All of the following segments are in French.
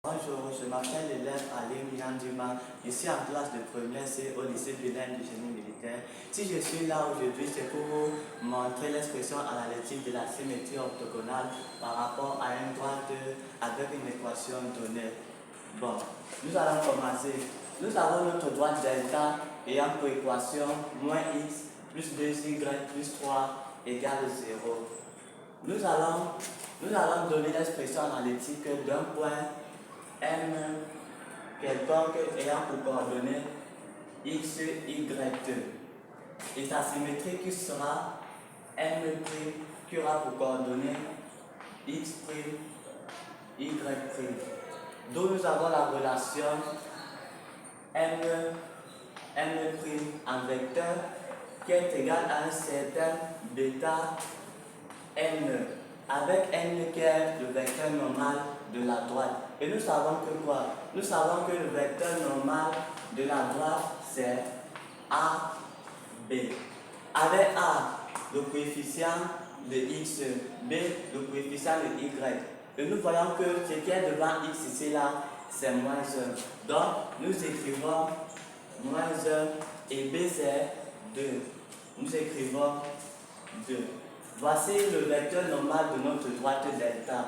Bonjour, je m'appelle l'élève Alim Yandima. Je suis en classe de première C au lycée Belen du génie militaire. Si je suis là aujourd'hui, c'est pour vous montrer l'expression analytique de la symétrie orthogonale par rapport à une droite avec une équation donnée. Bon, nous allons commencer. Nous avons notre droite delta ayant pour équation moins x plus 2y plus 3 égale 0. Nous allons donner l'expression analytique d'un point M quelconque ayant pour coordonnées x, y, 2. Et sa symétrie qui sera M' qui aura pour coordonnées x', y'. D'où nous avons la relation M' en vecteur qui est égal à un certain bêta n, avec n qui est le vecteur normal de la droite. Et nous savons que quoi? Nous savons que le vecteur normal de la droite c'est A, B. Avec A, le coefficient de x, B, le coefficient de y. Et nous voyons que ce qui est devant x ici là, c'est moins 1. Donc, nous écrivons moins 1 et B c'est 2. Nous écrivons 2. Voici le vecteur normal de notre droite delta.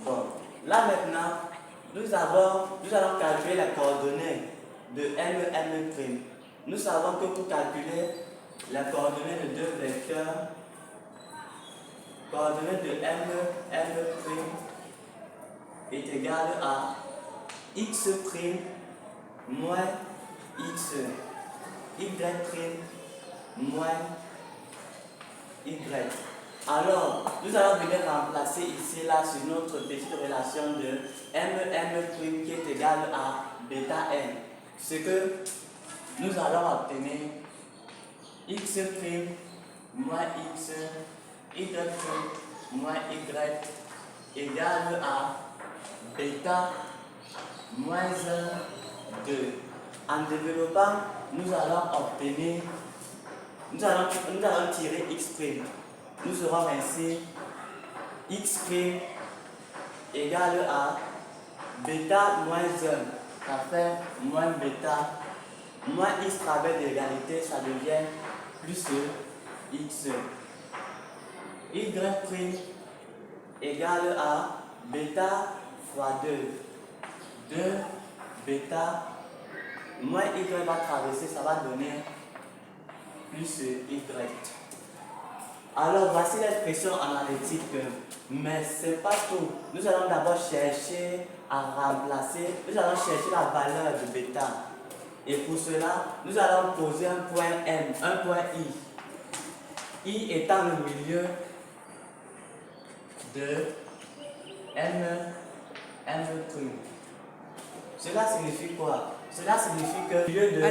Bon, là maintenant, nous allons calculer les coordonnées de M'. Nous savons que pour calculer les coordonnées de deux vecteurs, coordonnées de M' est égale à x' moins x, y' moins y. Alors, nous allons venir remplacer ici là sur notre petite relation de M' qui est égale à bêta n. Ce que nous allons obtenir x' moins x, y' moins y égale à bêta moins 1, 2. En développant, nous allons tirer x'. Nous aurons ainsi x' égale à bêta moins 1, ça fait moins bêta, moins x travers d'égalité, ça devient plus x. Y' égale à bêta fois 2, 2 bêta, moins y va traverser, ça va donner plus y. Alors voici l'expression analytique, mais ce n'est pas tout. Nous allons d'abord chercher à remplacer, nous allons chercher la valeur de bêta. Et pour cela, nous allons poser un point M, un point I. I étant le milieu de M'. Cela signifie quoi? Cela signifie que milieu de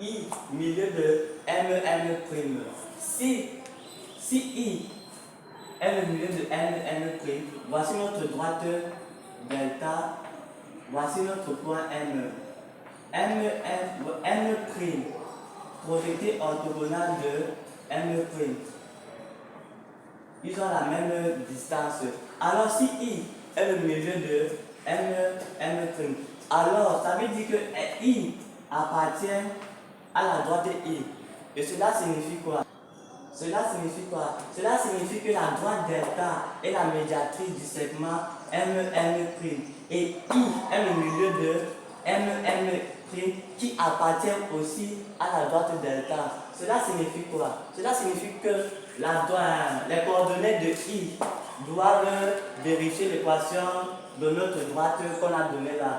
I, milieu de M'. Si I est le milieu de M', voici notre droite delta, voici notre point M. M', projeté orthogonal de M'. Ils ont la même distance. Alors si I est le milieu de M', alors ça veut dire que I appartient à la droite I. Et cela signifie quoi? Cela signifie que la droite delta est la médiatrice du segment M'. Et I est le milieu de M' qui appartient aussi à la droite delta. Cela signifie quoi? Cela signifie que les coordonnées de I doivent vérifier l'équation de notre droite qu'on a donnée là.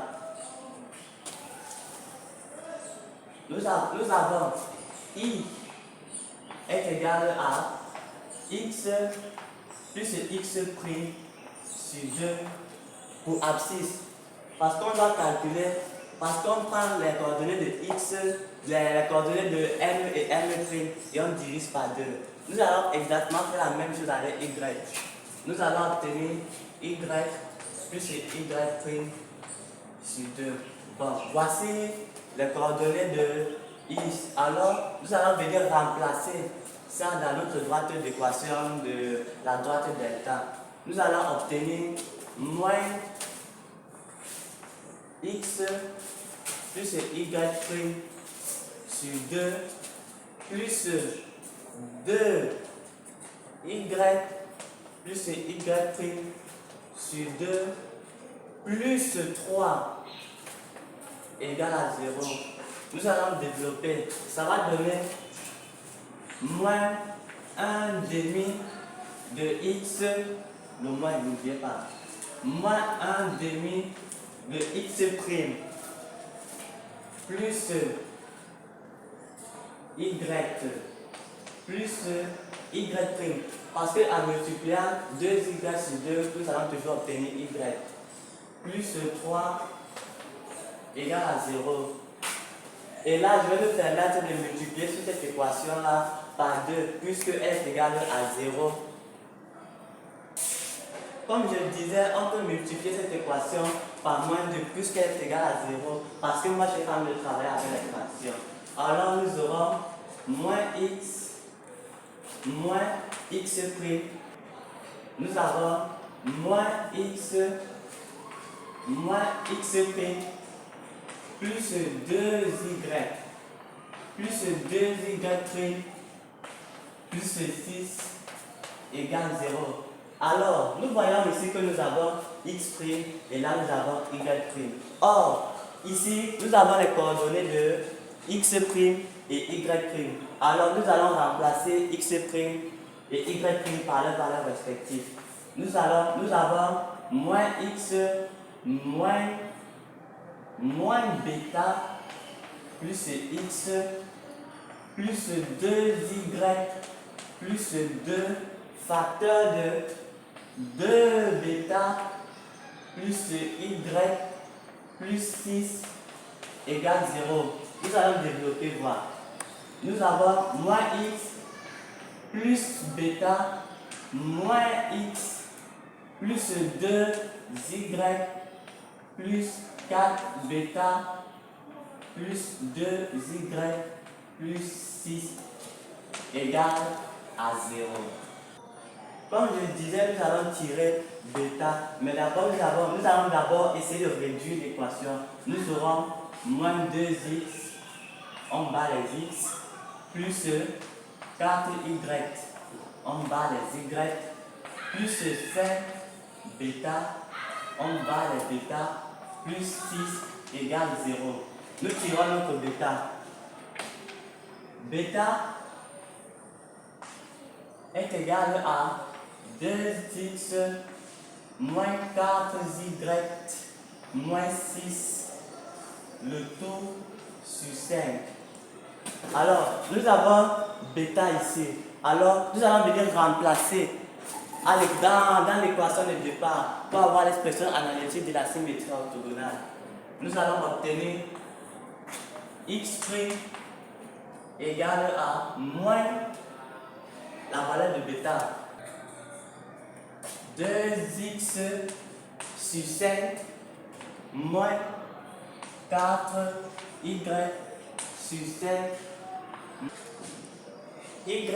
Nous avons I est égal à x plus x' sur 2 pour abscisse. Parce qu'on va calculer, parce qu'on prend les coordonnées de x, les coordonnées de M et M' et on divise par 2. Nous allons exactement faire la même chose avec y. Nous allons obtenir y plus y' sur 2. Bon, voici les coordonnées de x. Alors, nous allons venir remplacer ça dans notre droite d'équation de la droite delta. Nous allons obtenir moins x plus y prime sur 2 plus 2y plus y prime sur 2 plus 3 égale à 0. Nous allons développer. Ça va donner moins 1 demi de x, le moins n'oubliez pas, moins 1 demi de x prime plus y plus y prime. Parce qu'en multipliant 2y sur 2, nous allons toujours obtenir y. Plus 3 égale à 0. Et là, je vais me permettre de multiplier sur cette équation-là par 2, puisque elle est égale à 0. Comme je disais, on peut multiplier cette équation par moins 2, puisqu'elle est égale à 0, parce que moi, j'ai quand même travailler avec les fractions. Alors, nous aurons moins x prime. Nous avons moins x prime plus 2y plus 2y prime plus 6 égale 0. Alors, nous voyons ici que nous avons x prime et là nous avons y prime. Or, ici, nous avons les coordonnées de x prime et y prime. Alors, nous allons remplacer x prime et y prime par leurs valeurs respectives. Nous avons moins x moins bêta plus x plus 2y plus 2 facteur de 2 bêta plus y plus 6 égale 0. Nous allons développer, voir. Nous avons moins x plus bêta moins x plus 2y plus 4 bêta plus 2y plus 6 égale à 0. Comme je disais, nous allons tirer bêta, mais d'abord nous allons d'abord essayer de réduire l'équation. Nous aurons moins 2x, on bat les x, plus 4y, on bat les y, plus 5 bêta, on bat les bêta, plus 6 égale 0. Nous tirons notre bêta. Bêta est égal à 2x moins 4y moins 6 le tout sur 5. Alors, nous avons bêta ici. Alors, nous allons venir remplacer dans l'équation de départ pour avoir l'expression analytique de la symétrie orthogonale. Nous allons obtenir x' égale à moins la valeur de bêta 2x sur 5 moins 4y sur 5 y'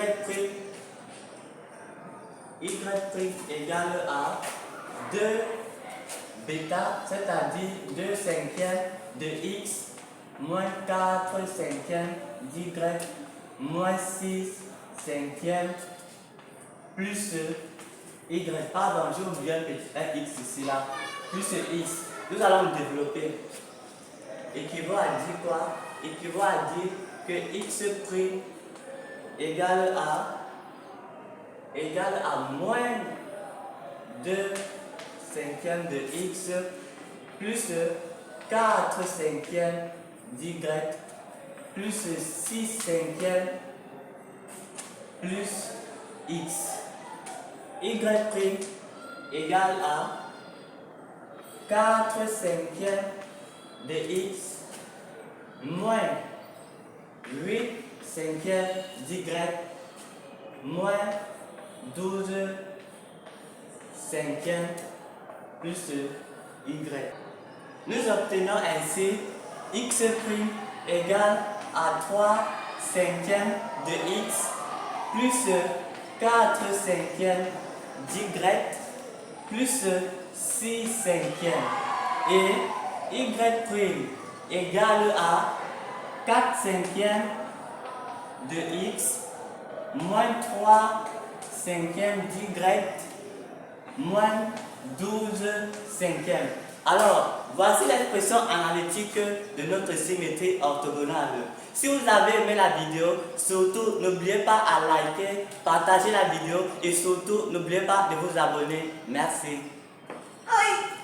égale à 2 bêta, c'est-à-dire 2 cinquièmes de x moins 4 cinquièmes d'y moins 6 cinquièmes plus y. Pardon, j'ai oublié un x ici là. Plus x. Nous allons le développer. Équivaut à dire quoi? Équivaut à dire que x' égale à moins 2 cinquièmes de x plus 4 cinquièmes d'y plus 6 cinquièmes plus x. Y' égale à 4 cinquièmes de x moins 8 cinquièmes d'y moins 12 cinquièmes plus y. Nous obtenons ainsi x' égale à 3 cinquièmes de x plus 4 cinquièmes d'y plus 6 cinquièmes. Et y' égale à 4 cinquièmes de x moins 3 cinquièmes d'y moins 12 cinquièmes. Alors, voici l'expression analytique de notre symétrie orthogonale. Si vous avez aimé la vidéo, surtout n'oubliez pas à liker, partager la vidéo et surtout n'oubliez pas de vous abonner. Merci.